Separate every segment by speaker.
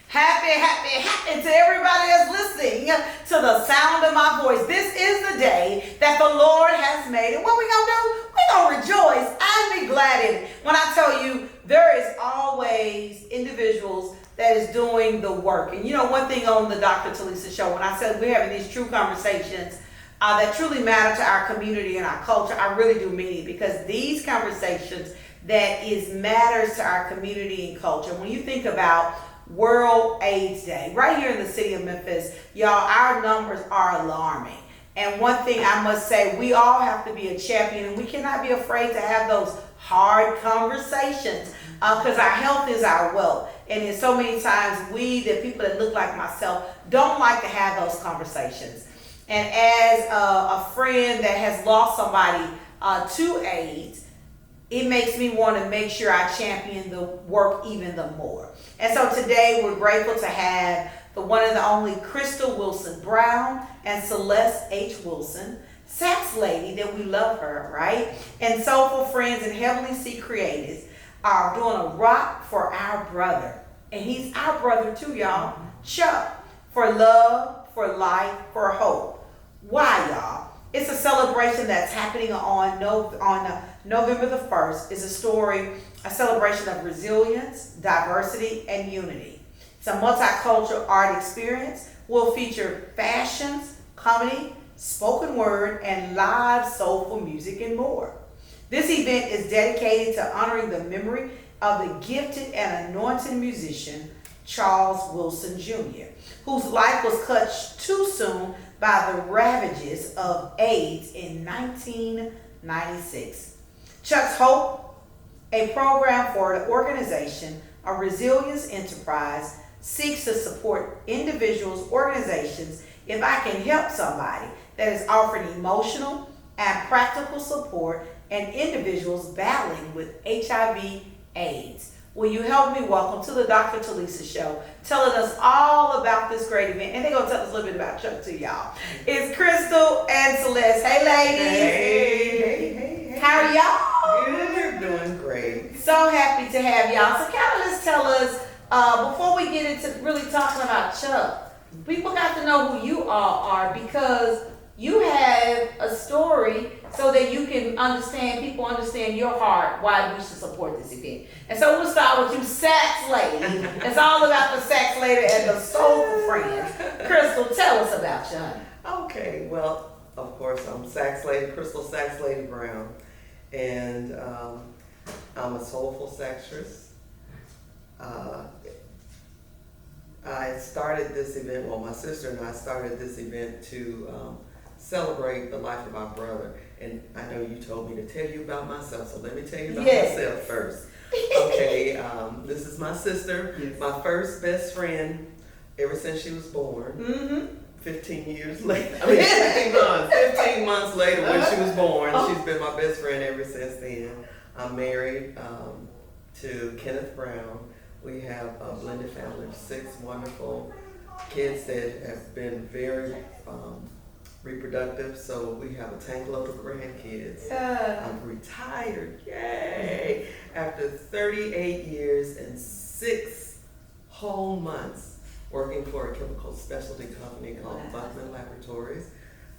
Speaker 1: Happy to everybody that's listening to the sound of my voice. This is the day that the Lord has made. And what we gonna do? We gonna rejoice and be glad in it. When I tell you, there is always individuals that is doing the work. And you know, one thing on the Dr. Telisa Show, when I said we're having these true conversations that truly matter to our community and our culture, I really do mean it, because these conversations that is matters to our community and culture. When you think about World AIDS Day, right here in the city of Memphis, y'all, our numbers are alarming. And one thing I must say, we all have to be a champion, and we cannot be afraid to have those hard conversations because our health is our wealth. And in so many times, we, the people that look like myself, don't like to have those conversations. And as a friend that has lost somebody to AIDS, it makes me want to make sure I champion the work even the more. And so today we're grateful to have the one and the only Crystal Wilson Brown and Celeste H. Wilson, sax lady that we love her, right? And soulful friends and Heavenly Sea creators are doing a rock for our brother. And he's our brother too, y'all. Chuck, for love, for life, for hope. Why, y'all? It's a celebration that's happening on November the 1st. It's a celebration of resilience, diversity, and unity. It's a multicultural art experience. Will feature fashions, comedy, spoken word, and live soulful music and more. This event is dedicated to honoring the memory of the gifted and anointed musician, Charles Wilson Jr., whose life was cut too soon by the ravages of AIDS in 1996. Chuck's Hope, a program for the organization, a resilience enterprise, seeks to support individuals, organizations. If I can help somebody that is offering emotional and practical support and individuals battling with HIV AIDS. Will you help me welcome to the Dr. Telisa Show, telling us all about this great event. And they're going to tell us a little bit about Chuck too, y'all. It's Crystal and Celeste. Hey, ladies.
Speaker 2: Hey.
Speaker 1: How are y'all?
Speaker 2: Good. Doing great.
Speaker 1: So happy to have y'all. So kind of let's tell us, before we get into really talking about Chuck, people got to know who you all are, because you have a story so that you can people understand your heart, why we should support this event. And so we'll start with you, sax lady. It's all about the sax lady and the soulful friends. Crystal, tell us about you, honey.
Speaker 2: Okay, well, of course, I'm sax lady, Crystal Sax Lady Brown, and I'm a soulful sextress. I started this event, my sister and I started this event to celebrate the life of our brother. And I know you told me to tell you about myself, so let me tell you about myself first. Okay, this is my sister, my first best friend ever since she was born. 15 years later, 15 months later when she was born. She's been my best friend ever since then. I'm married to Kenneth Brown. We have a blended family of 6 wonderful kids that have been very reproductive, so we have a tank-load of grandkids. I'm retired, yay! After 38 years and 6 whole months working for a chemical specialty company called Buckman Laboratories.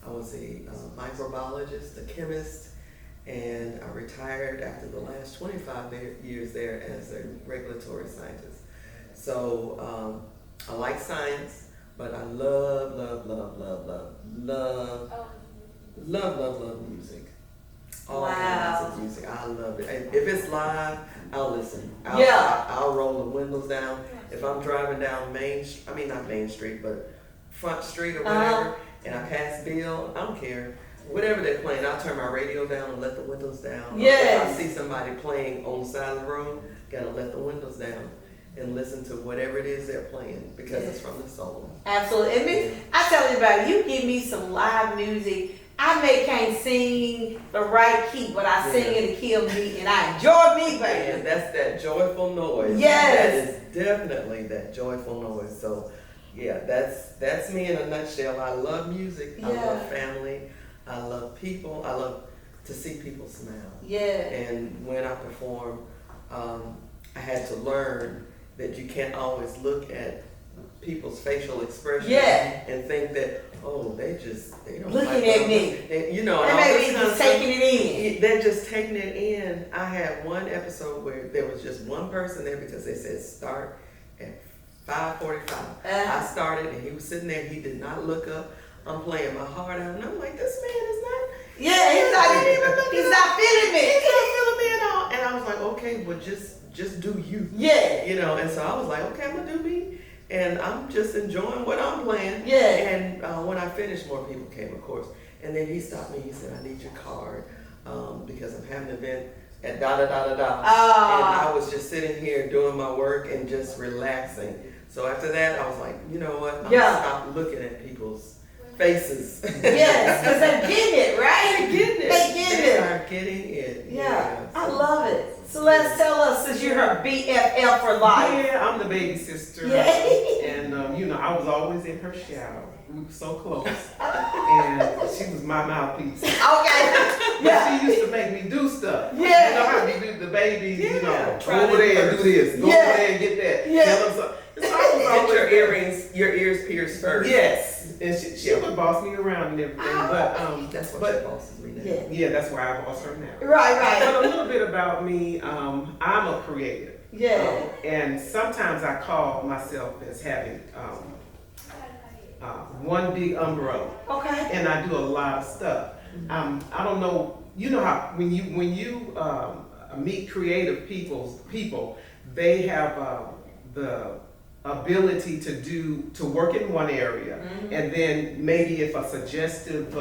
Speaker 2: I was a microbiologist, a chemist, and I retired after the last 25 years there as a regulatory scientist. So I like science, but I love music. All kinds of music. I love it. If it's live, I'll listen. I'll roll the windows down. If I'm driving down not Main Street, but Front Street or whatever, and I pass Bill, I don't care. Whatever they're playing, I'll turn my radio down and let the windows down. If I see somebody playing on the side of the road, gotta let the windows down and listen to whatever it is they're playing, because it's from the soul.
Speaker 1: Absolutely. I tell you about it, you give me some live music. I can't sing the right key, but I sing in the key of me, and I enjoy me, baby.
Speaker 2: And that's that joyful noise.
Speaker 1: Yes.
Speaker 2: That is definitely that joyful noise. So, that's me in a nutshell. I love music. I love family. I love people. I love to see people smile.
Speaker 1: Yeah.
Speaker 2: And when I perform, I had to learn that you can't always look at people's facial expressions
Speaker 1: Yeah.
Speaker 2: and think that, oh, they don't
Speaker 1: Looking
Speaker 2: like
Speaker 1: at
Speaker 2: what
Speaker 1: me.
Speaker 2: They
Speaker 1: They may be just taking it in.
Speaker 2: They're just taking it in. I had one episode where there was just one person there because they said start at 5:45. I started and he was sitting there. He did not look up. I'm playing my heart out, and I'm like, this man is not.
Speaker 1: Yeah, he's not feeling me.
Speaker 2: He's not feeling me at all. And I was like, okay, well, just do you.
Speaker 1: Yeah.
Speaker 2: You know, and so I was like, okay, I'm gonna do me. And I'm just enjoying what I'm playing.
Speaker 1: Yeah.
Speaker 2: And when I finished, more people came, of course. And then he stopped me. He said, I need your card because I'm having an event at da-da-da-da-da. And I was just sitting here doing my work and just relaxing. So after that, I was like, you know what? I'm going to stop looking at people's faces.
Speaker 1: Yes, because they're getting it, right?
Speaker 2: They're getting it.
Speaker 1: They
Speaker 2: are getting it.
Speaker 1: Yeah, I love it. Celeste, tell us, since you're her BFL for life.
Speaker 3: Yeah, I'm the baby sister.
Speaker 1: Yeah.
Speaker 3: And, you know, I was always in her shadow. We were so close. And she was my mouthpiece.
Speaker 1: Okay.
Speaker 3: But she used to make me do stuff.
Speaker 1: Yeah.
Speaker 3: You know how you do the babies, you know,
Speaker 2: Try
Speaker 3: go over there and do this, go over there and get that.
Speaker 1: Yeah.
Speaker 3: Tell them something. So I was
Speaker 2: Get
Speaker 3: always
Speaker 2: your ears pierced first.
Speaker 3: Yes. And she would boss me around and everything. But
Speaker 2: That's what your bosses me now.
Speaker 1: Yeah.
Speaker 3: that's why I boss her now.
Speaker 1: Right.
Speaker 3: But a little bit about me, I'm a creative.
Speaker 1: Yeah.
Speaker 3: And sometimes I call myself as having one big umbrella,
Speaker 1: Okay.
Speaker 3: and I do a lot of stuff. I don't know, you know how when you meet creative people, they have the ability to work in one area, and then maybe if a suggestive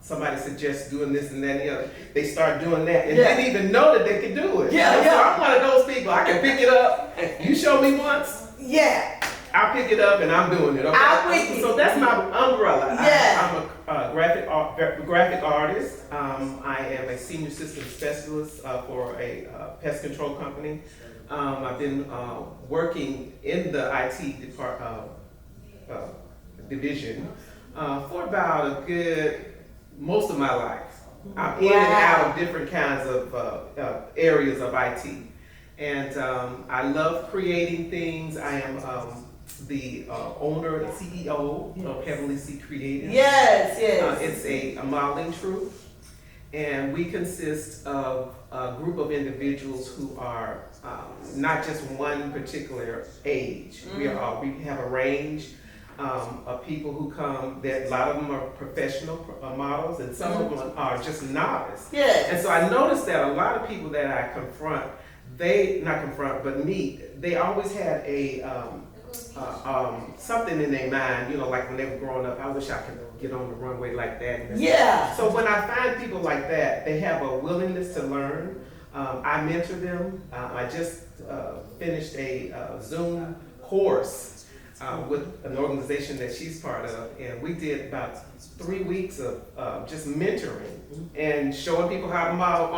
Speaker 3: somebody suggests doing this and that and the other, they start doing that and didn't even know that they could do it.
Speaker 1: Yeah,
Speaker 3: So I'm one of those people. I can pick it up. You show me once,
Speaker 1: Yeah.
Speaker 3: I pick it up and I'm doing it. Okay?
Speaker 1: I'm with you.
Speaker 3: So that's my umbrella.
Speaker 1: Yeah.
Speaker 3: I'm a graphic artist. I am a senior systems specialist for a pest control company. I've been working in the IT division for about a good most of my life. I'm in and out of different kinds of areas of IT. And I love creating things. I am the owner and CEO of Heavenly Sea Creative.
Speaker 1: Yes.
Speaker 3: It's a modeling troupe, and we consist of a group of individuals who are not just one particular age. We have a range of people who come. That a lot of them are professional models, and some of them are just novice.
Speaker 1: Yes.
Speaker 3: And so I noticed that a lot of people that I confront, they always had a something in their mind, you know, like when they were growing up, I wish I could get on the runway like that.
Speaker 1: Yeah.
Speaker 3: So when I find people like that, they have a willingness to learn. I mentor them. I just finished a Zoom course with an organization that she's part of, and we did about 3 weeks of just mentoring and showing people how to model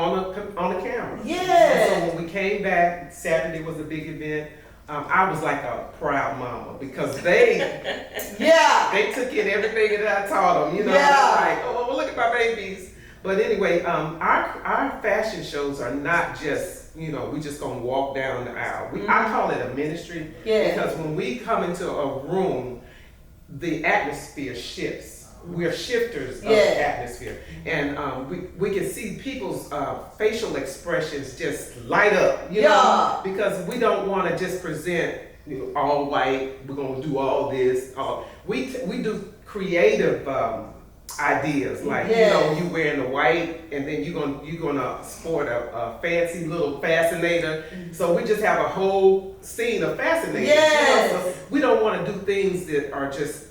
Speaker 3: on the camera.
Speaker 1: Yeah.
Speaker 3: And so when we came back, Saturday was a big event. I was like a proud mama because they took in everything that I taught them, you know. Like, oh, well, look at my babies. But anyway, our fashion shows are not just, you know, we just gonna walk down the aisle. I call it a ministry because when we come into a room, the atmosphere shifts. We're shifters of the atmosphere, and we can see people's facial expressions just light up, you know, because we don't want to just present, you know, all white. We're gonna do all this. We do creative ideas, like you know, you wearing the white, and then you're gonna sport a fancy little fascinator. So we just have a whole scene of fascinators.
Speaker 1: Yes.
Speaker 3: You know? So we don't want to do things that are just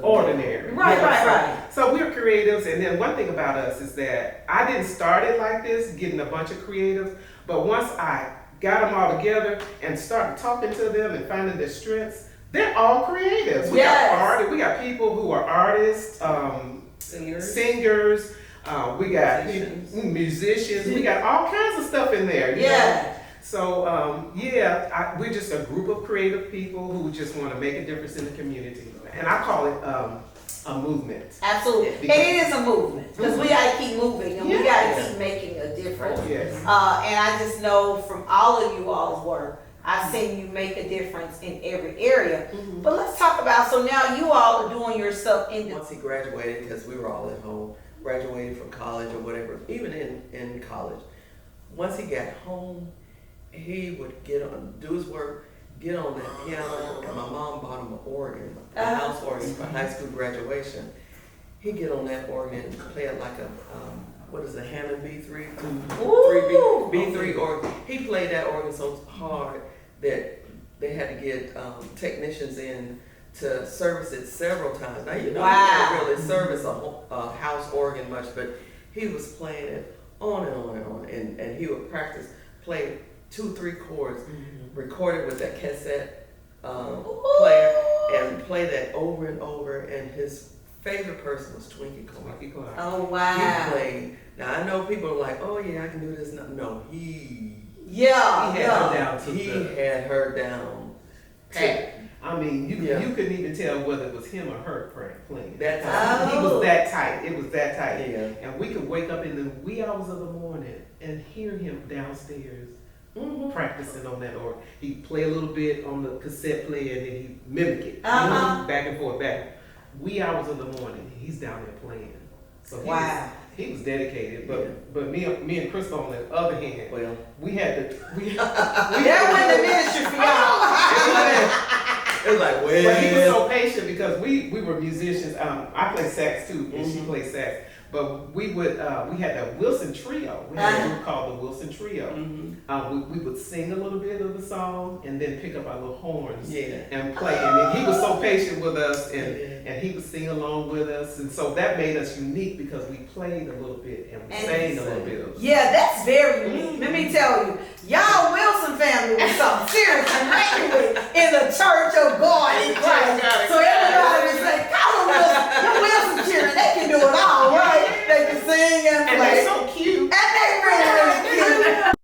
Speaker 3: ordinary.
Speaker 1: Right.
Speaker 3: So we're creatives, and then one thing about us is that I didn't start it like this, getting a bunch of creatives, but once I got them all together and started talking to them and finding their strengths, they're all creatives. We got people who are artists, singers, we got musicians, we got all kinds of stuff in there. You know? So we're just a group of creative people who just want to make a difference in the community, and I call it a movement.
Speaker 1: Absolutely, and it is a movement because we got to keep moving and we got to keep making a difference.
Speaker 3: Yes.
Speaker 1: And I just know from all of you all's work I've seen you make a difference in every area. But let's talk about, so now you all are doing your stuff in the...
Speaker 2: Once he graduated, because we were all at home, graduated from college or whatever, even in college, once he got home, he would do his work, get on that piano, and my mom bought him an organ, a house organ for high school graduation. He'd get on that organ and play it like a, what is it, Hammond B3? B3 organ. He played that organ so hard that they had to get technicians in to service it several times. Now, you know, you can't really service a house organ much, but he was playing it on and on and on. And he would practice, play 2-3 chords, record it with that cassette player, and play that over and over. And his favorite person was Twinkie Clark.
Speaker 1: Oh, wow.
Speaker 2: He played. Now, I know people are like, oh, yeah, I can do this. No, he
Speaker 3: had her down.
Speaker 2: He had her down.
Speaker 3: I mean, you couldn't even tell whether it was him or her playing.
Speaker 2: That tight.
Speaker 3: He was that tight. It was that tight.
Speaker 2: Yeah.
Speaker 3: And we could wake up in the wee hours of the morning and hear him downstairs practicing on that organ. He'd play a little bit on the cassette player and then he'd mimic it. Back and forth, back. Wee hours of the morning, he's down there playing. So he was dedicated, but me and Crystal on the other hand, we had to
Speaker 1: that wasn't the ministry for y'all.
Speaker 2: It was like, well,
Speaker 3: but he was so patient because we were musicians. I play sax too, and she plays sax. But we had that Wilson Trio. We had a group called the Wilson Trio. We would sing a little bit of the song and then pick up our little horns and play. And then he was so patient with us, and he would sing along with us. And so that made us unique because we played a little bit and we sang a little bit of it.
Speaker 1: Yeah, that's very unique. Let me tell you, y'all Wilson family was something serious and regular in the church of God in Christ. So everybody would say, call them Wilson, the Wilson children, they can do it all, right? They can sing and play.
Speaker 3: And they're so cute.
Speaker 1: And they really cute.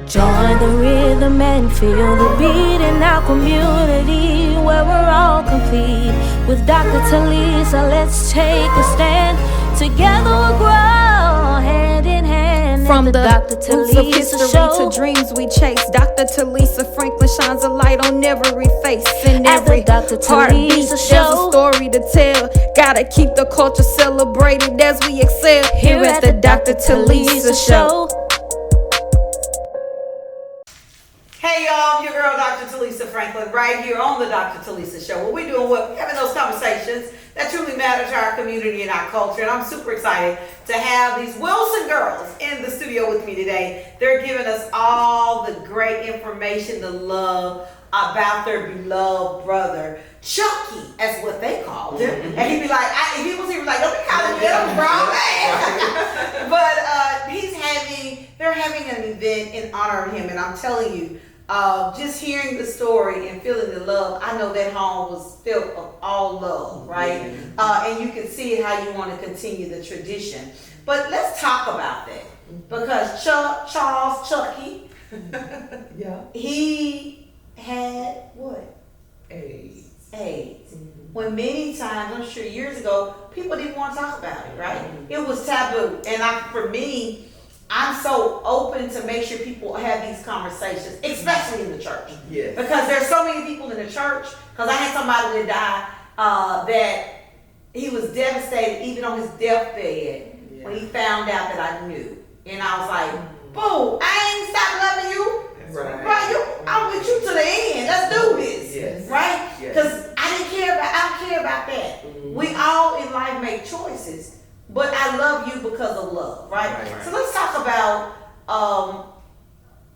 Speaker 4: Join the rhythm and feel the beat in our community where we're all complete. With Dr. Telisa, let's take a stand. Together we'll grow hand in hand.
Speaker 5: From the
Speaker 4: Dr.
Speaker 5: roots of history
Speaker 4: Show.
Speaker 5: to dreams we chase, Dr. Telisa Franklin shines a light on every face. In
Speaker 4: At
Speaker 5: every
Speaker 4: the Dr.
Speaker 5: heartbeat,
Speaker 4: Telisa
Speaker 5: there's
Speaker 4: Show.
Speaker 5: a story to tell. Gotta keep the culture celebrated as we excel here at the Dr. Telisa Show.
Speaker 1: Hey y'all, your girl Dr. Telisa Franklin right here on the Dr. Telisa Show. What we doing, we're having those conversations that truly matter to our community and our culture. And I'm super excited to have these Wilson girls in the studio with me today. They're giving us all the great information, the love about their beloved brother, Chucky, as what they called him. And he'd be like, if he was here, like, don't be calling me a grown man. But they're having an event in honor of him. And I'm telling you, just hearing the story and feeling the love, I know that home was filled of all love, right? And you can see how you want to continue the tradition. But let's talk about that because Chucky, he had what? AIDS. When many times, I'm sure years ago, people didn't want to talk about it, right? It was taboo. And for me, I'm so open to make sure people have these conversations, especially in the church.
Speaker 2: Yes.
Speaker 1: Because there's so many people in the church, because I had somebody that died that he was devastated even on his deathbed when he found out that I knew. And I was like, boo, I ain't stopped loving you. Right. I'm with you to the end. Let's do this.
Speaker 2: Yes.
Speaker 1: Right? Because I don't care about that. We all in life make choices. But I love you because of love, right? So let's talk about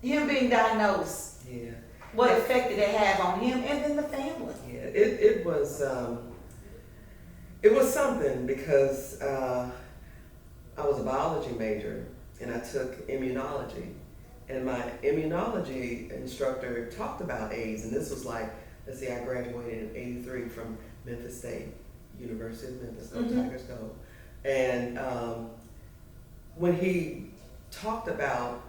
Speaker 1: him being diagnosed. Yeah. What effect did it have on him and then the family?
Speaker 2: Yeah, it was something because I was a biology major and I took immunology. And my immunology instructor talked about AIDS, and this was like, let's see, I graduated in '83 from Memphis State University of Memphis, go Tigers go. And when he talked about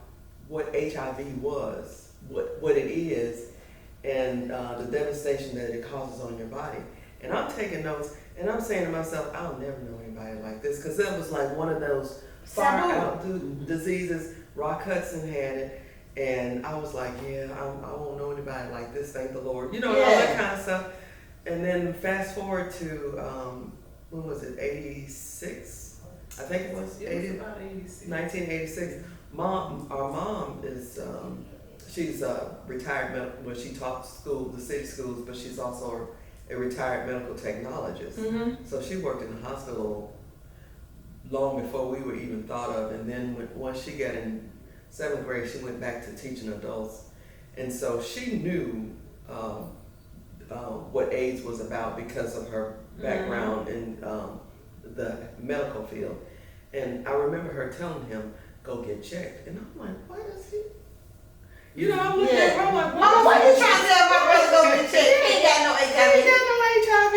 Speaker 2: what HIV was, what it is, and the devastation that it causes on your body. And I'm taking notes, and I'm saying to myself, I'll never know anybody like this, because that was like one of those far out diseases. Rock Hudson had it, and I was like, yeah, I won't know anybody like this, thank the Lord. You know, and all that kind of stuff. And then fast forward to, when was it, 86? I think it was, 1986. Our mom is, she's a retired medical, well, she taught the city schools, but she's also a retired medical technologist. Mm-hmm. So she worked in the hospital long before we were even thought of. And then once she got in 7th grade, she went back to teaching adults. And so she knew what AIDS was about because of her background in the medical field. And I remember her telling him, go get checked. And I'm like, why does he? You know, I'm looking at her, I'm like,
Speaker 1: Mama, why you trying to tell my brother go get checked? He ain't got no HIV.
Speaker 2: He ain't got no HIV.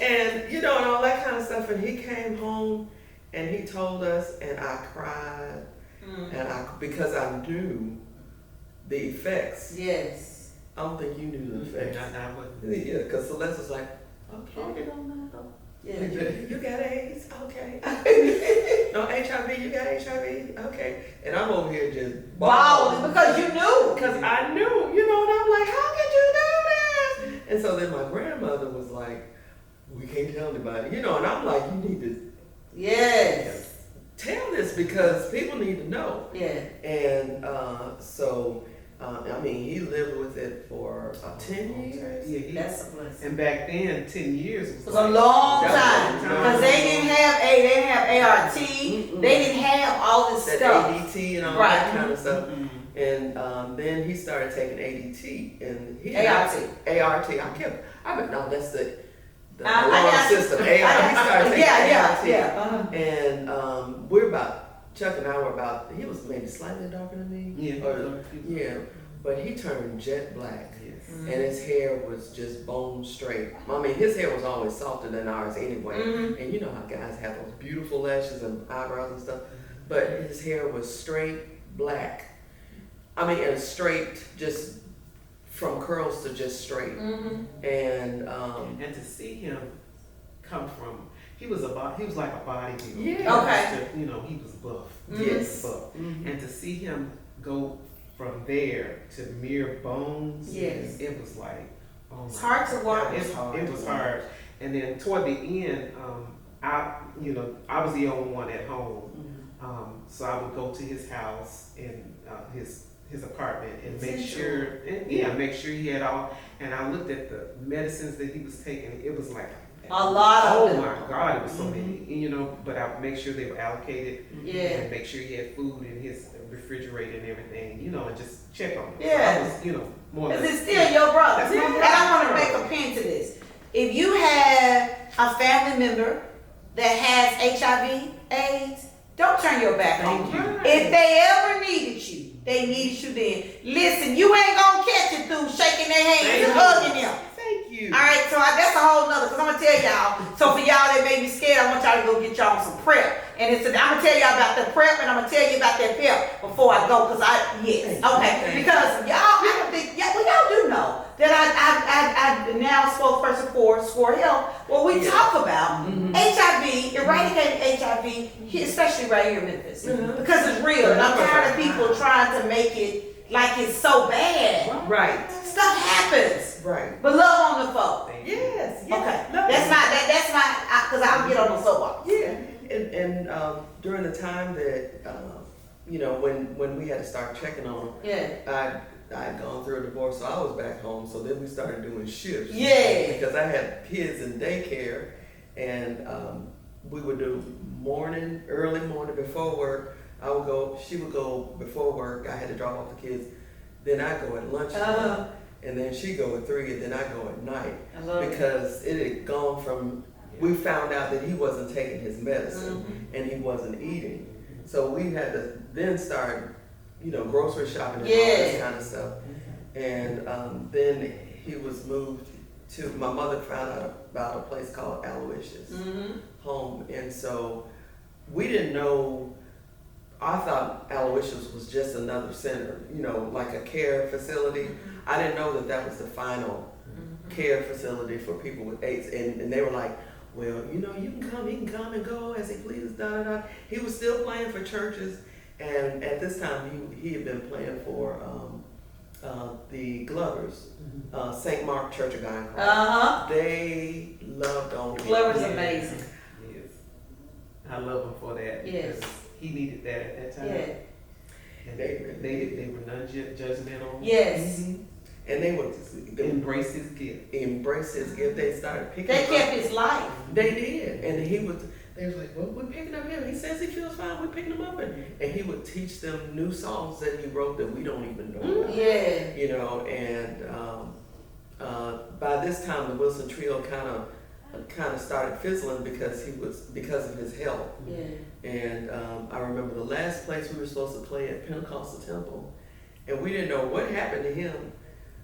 Speaker 2: And, you know, and all that kind of stuff. And he came home and he told us, and I cried. And because I knew the effects.
Speaker 1: Yes.
Speaker 2: I don't think you knew the effects.
Speaker 3: I wouldn't.
Speaker 2: Yeah, because Celeste was like, okay.
Speaker 1: Yeah.
Speaker 2: You got AIDS? Okay. No HIV, you got HIV? Okay. And I'm over here just
Speaker 1: bawling because you knew.
Speaker 2: Because I knew, you know, and I'm like, how could you do this? And so then my grandmother was like, we can't tell anybody. You know, and I'm like, you need to tell this because people need to know.
Speaker 1: Yeah.
Speaker 2: And I mean, he lived with it for 10 years.
Speaker 3: Yeah,
Speaker 1: that's a blessing.
Speaker 3: And back then, 10 years was
Speaker 1: a long time because they didn't have they didn't have ART, they didn't have all this
Speaker 2: that
Speaker 1: stuff,
Speaker 2: ADT and all that kind of stuff. And then he started taking ADT and ART. No, that's the alarm system. He started taking ART. And we're about. Chuck and I were about, he was maybe slightly darker than me. But he turned jet black. Yes. And his hair was just bone straight. I mean, his hair was always softer than ours anyway. Mm-hmm. And you know how guys have those beautiful lashes and eyebrows and stuff. But his hair was straight black. I mean, and straight, just from curls to just straight. Mm-hmm. And
Speaker 3: to see him come from, he was like a bodybuilder.
Speaker 2: Yeah.
Speaker 1: Okay.
Speaker 3: You know, he was buff.
Speaker 2: Mm-hmm. Yes.
Speaker 3: Buff. Mm-hmm. And to see him go from there to mere bones.
Speaker 1: Yes.
Speaker 3: It was like, oh my.
Speaker 1: It's hard to watch.
Speaker 3: It was hard. And then toward the end, I was the only one at home. Mm-hmm. So I would go to his house and his apartment and make sure he had all. And I looked at the medicines that he was taking. It was like
Speaker 1: a lot of them.
Speaker 3: Oh my God, it was so many, you know, but I would make sure they were allocated and make sure he had food in his refrigerator and everything, you know, and just check on him.
Speaker 1: Yeah.
Speaker 3: So I was, more
Speaker 1: because it's still your brother.
Speaker 3: That's my brother.
Speaker 1: And I want to make a pin to this. If you have a family member that has HIV, AIDS, don't turn your back on them. If they ever needed you, they needed you then. Listen, you ain't going to catch it through shaking their hands and hugging them.
Speaker 2: Thank you.
Speaker 1: All right, so that's a whole nother, because I'm going to tell y'all. So for y'all that may be scared, I want y'all to go get y'all some prep. And I'm going to tell y'all about the prep, and I'm going to tell you about that pep before I go, because because y'all, I don't think, y'all do know that I now spokesperson for SCORE Health. Well, we talk about HIV, eradicating HIV, especially right here in Memphis, because it's real. And I'm tired of people trying to make it like it's so bad.
Speaker 2: Right.
Speaker 1: Stuff happens.
Speaker 2: Right.
Speaker 1: But love on the folk.
Speaker 2: Yes.
Speaker 1: Okay. That's my, because I'll get on the soapbox.
Speaker 2: Yeah. And during the time that, when we had to start checking on them, I had gone through a divorce, so I was back home. So then we started doing shifts.
Speaker 1: Yeah.
Speaker 2: Because I had kids in daycare, and we would do early morning before work. She would go before work. I had to drop off the kids. Then I go at lunchtime. And then she go at 3, and then I go at night. Because it had gone from, we found out that he wasn't taking his medicine and he wasn't eating. So we had to then start, grocery shopping and all this kind of stuff. And then he was moved to, my mother found out about a place called Aloysius Home. And so we didn't know I thought Aloysius was just another center, like a care facility. I didn't know that that was the final care facility for people with AIDS. And they were like, well, he can come and go as he pleases, da-da-da. He was still playing for churches. And at this time, he had been playing for the Glovers, St. Mark Church of God in Christ. They loved on him.
Speaker 1: Glover's amazing.
Speaker 3: Yes. I love him for that.
Speaker 1: Yes.
Speaker 3: Because he needed that at that time.
Speaker 1: Yeah.
Speaker 3: And they were non-judgmental.
Speaker 1: Yes.
Speaker 2: Mm-hmm. And they would
Speaker 3: embrace his gift.
Speaker 2: They started picking
Speaker 1: They
Speaker 2: him
Speaker 1: kept
Speaker 2: up.
Speaker 1: his life.
Speaker 2: They did. And they was like, well, we're picking up him. He says he feels fine. We're picking him up. And he would teach them new songs that he wrote that we don't even know about.
Speaker 1: Yeah.
Speaker 2: And by this time, the Wilson Trio kind of started fizzling because of his health.
Speaker 1: Yeah.
Speaker 2: And I remember the last place we were supposed to play at Pentecostal Temple, and we didn't know what happened to him.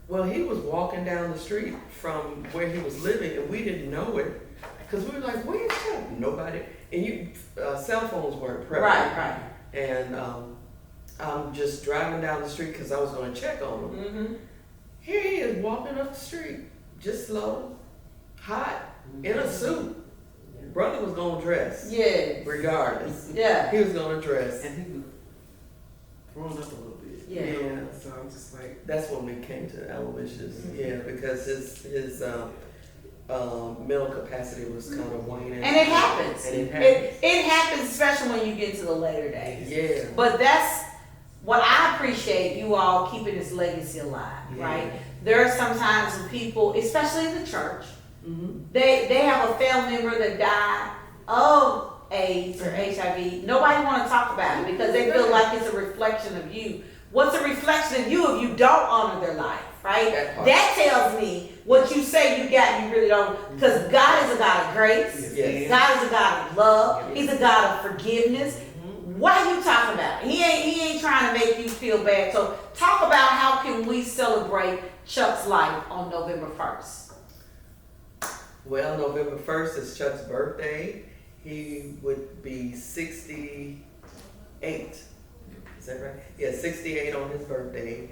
Speaker 2: Well, he was walking down the street from where he was living, and we didn't know it because we were like, "Where's Chuck?" Nobody. And cell phones weren't prevalent.
Speaker 1: Right.
Speaker 2: And I'm just driving down the street because I was going to check on him.
Speaker 1: Mm-hmm.
Speaker 2: Here he is walking up the street, just slow, hot, in a suit. Brother was gonna dress.
Speaker 1: Yeah.
Speaker 2: Regardless.
Speaker 1: Yeah.
Speaker 2: He was gonna dress.
Speaker 3: And he was grown up a little bit.
Speaker 1: Yeah.
Speaker 3: So I'm just like.
Speaker 2: That's when we came to Aloysius. Yeah, because his mental capacity was kind of waning.
Speaker 1: And it happens.
Speaker 2: It
Speaker 1: happens, especially when you get to the later days.
Speaker 2: Yeah.
Speaker 1: But that's what I appreciate, you all keeping this legacy alive, right? There are sometimes when people, especially in the church, they have a family member that died of AIDS or HIV. Nobody want to talk about it because they feel like it's a reflection of you. What's a reflection of you if you don't honor their life, right? That tells me what you say you got, you really don't. Because God is a God of grace.
Speaker 2: Yes.
Speaker 1: God is a God of love. He's a God of forgiveness. What are you talking about? He ain't trying to make you feel bad. So talk about how can we celebrate Chuck's life on November 1st.
Speaker 2: Well, November 1st is Chuck's birthday. He would be 68. Is that right? Yeah, 68 on his birthday.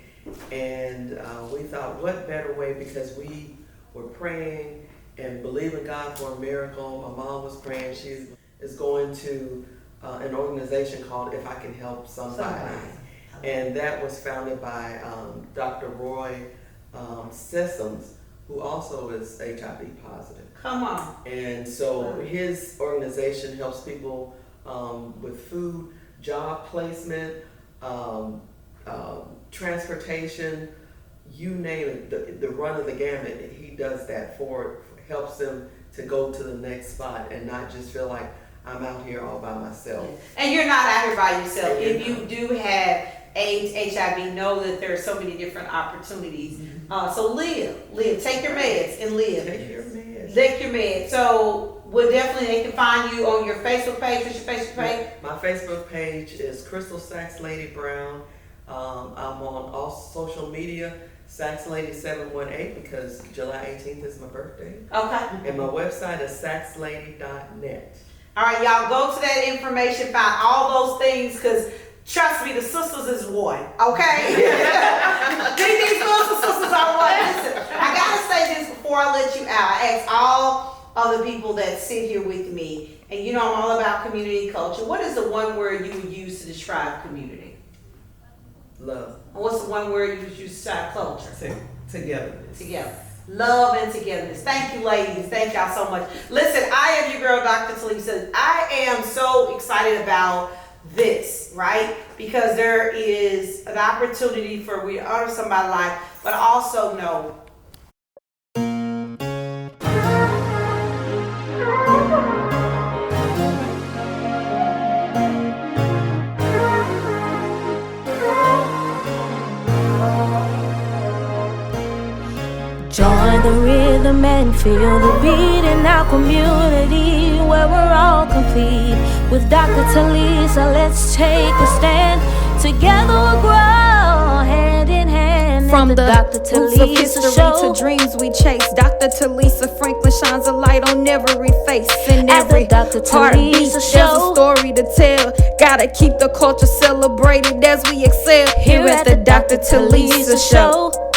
Speaker 2: And we thought, what better way, because we were praying and believing God for a miracle. My mom was praying. She is going to an organization called If I Can Help Somebody. And that was founded by Dr. Roy Sessoms, who also is HIV positive.
Speaker 1: Come on.
Speaker 2: And so his organization helps people with food, job placement, transportation, you name it, the run of the gamut. He does that helps them to go to the next spot and not just feel like I'm out here all by myself.
Speaker 1: And you're not out here by yourself. If you do have AIDS, HIV, know that there are so many different opportunities. So live, take your meds and live. Take your meds. So they can find you on your Facebook page. What's your Facebook page?
Speaker 2: My Facebook page is Crystal Sax Lady Brown. I'm on all social media, Sax Lady 718, because July 18th is my birthday.
Speaker 1: Okay.
Speaker 2: And my website is saxlady.net.
Speaker 1: All right, y'all, go to that information, find all those things, because trust me, the sisters is one, okay? These little sisters are one. Listen, I gotta say this before I let you out. I ask all of the people that sit here with me, and I'm all about community culture. What is the one word you would use to describe community?
Speaker 2: Love.
Speaker 1: And what's the one word you would use to describe culture?
Speaker 3: Togetherness.
Speaker 1: Together. Love and togetherness. Thank you, ladies. Thank y'all so much. Listen, I am your girl, Dr. Telisa. I am so excited about this, right? Because there is an opportunity for we to honor somebody's life, but also know.
Speaker 4: Join the rhythm and feel the beat in our community where we're all complete. With Dr. Telisa, let's take a stand. Together we'll grow hand in hand.
Speaker 5: From
Speaker 4: at
Speaker 5: the
Speaker 4: Dr.
Speaker 5: roots of
Speaker 4: Telisa
Speaker 5: history
Speaker 4: Show.
Speaker 5: to dreams we chase, Dr. Talisa Franklin shines a light on every face. In
Speaker 4: At the
Speaker 5: every
Speaker 4: Dr.
Speaker 5: heartbeat,
Speaker 4: Telisa
Speaker 5: there's a
Speaker 4: Show.
Speaker 5: story to tell. Gotta keep the culture celebrated as we excel. Here at the Dr. Telisa Show.